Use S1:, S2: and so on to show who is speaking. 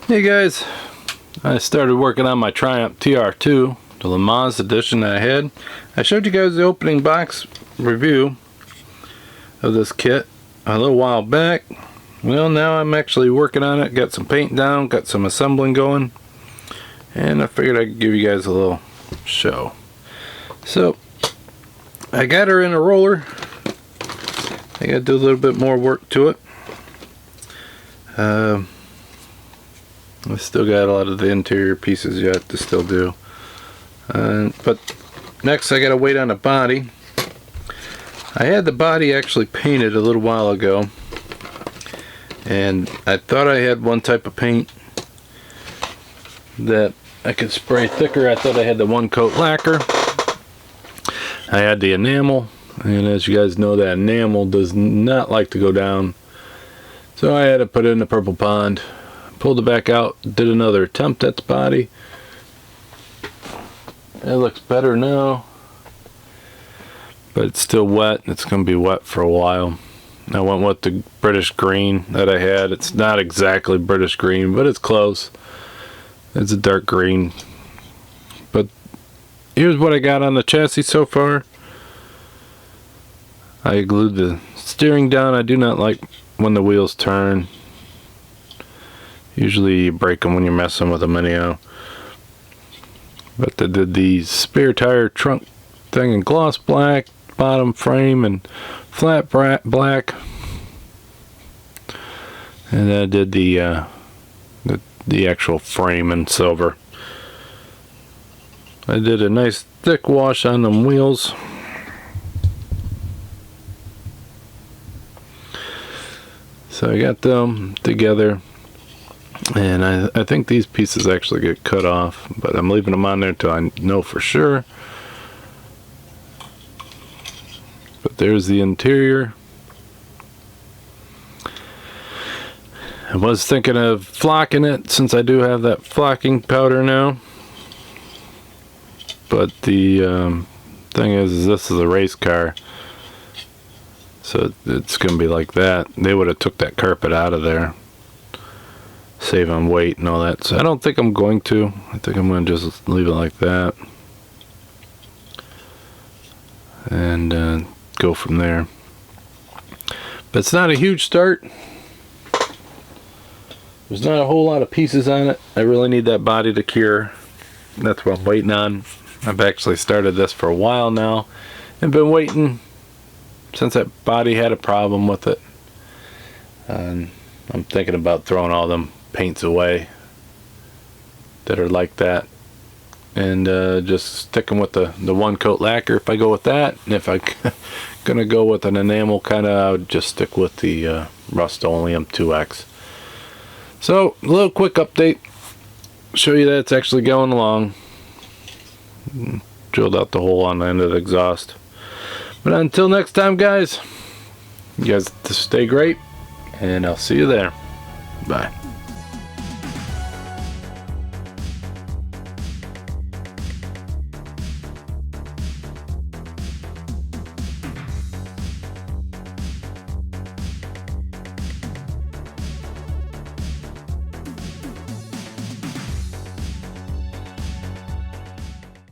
S1: Hey guys, I started working on my Triumph TR2, the LeMans edition I had. I showed you guys the opening box review of this kit a little while back. Well, now I'm actually working on it, got some paint down, got some assembling going, and I figured I'd give you guys a little show. So, I got her in a roller. I gotta do a little bit more work to it. I still got a lot of the interior pieces yet to still do. But next I gotta wait on the body. I had the body actually painted a little while ago, and I thought I had one type of paint that I could spray thicker. I thought I had the one coat lacquer. I had the enamel, and as you guys know, that enamel does not like to go down, so I had to put it in the purple pond. Pulled it back out, did another attempt at the body. It looks better now, but it's still wet. It's going to be wet for a while. I went with the British green that I had. It's not exactly British green, but it's close. It's a dark green. But here's what I got on the chassis so far. I glued the steering down. I do not like when the wheels turn. Usually you break them when you're messing with them anyhow. But they did the spare tire trunk thing in gloss black, bottom frame and flat black. And then I did the actual frame in silver. I did a nice thick wash on them wheels. So I got them together. And I think these pieces actually get cut off, but I'm leaving them on there until I know for sure. But there's the interior. I was thinking of flocking it, since I do have that flocking powder now. But the thing is this is a race car, so it's going to be like that. They would have took that carpet out of there, save on weight and all that. So I don't think I'm going to. I think I'm going to just leave it like that and go from there. But it's not a huge start. There's not a whole lot of pieces on it. I really need that body to cure. That's what I'm waiting on. I've actually started this for a while now and been waiting since that body had a problem with it. And I'm thinking about throwing all them paints away that are like that, and just sticking with the one coat lacquer if I go with that. And if I'm gonna go with an enamel kind of, I would just stick with the Rust-Oleum 2X. So a little quick update, show you that it's actually going along. Drilled out the hole on the end of the exhaust. But until next time guys, you guys stay great, and I'll see you there. Bye.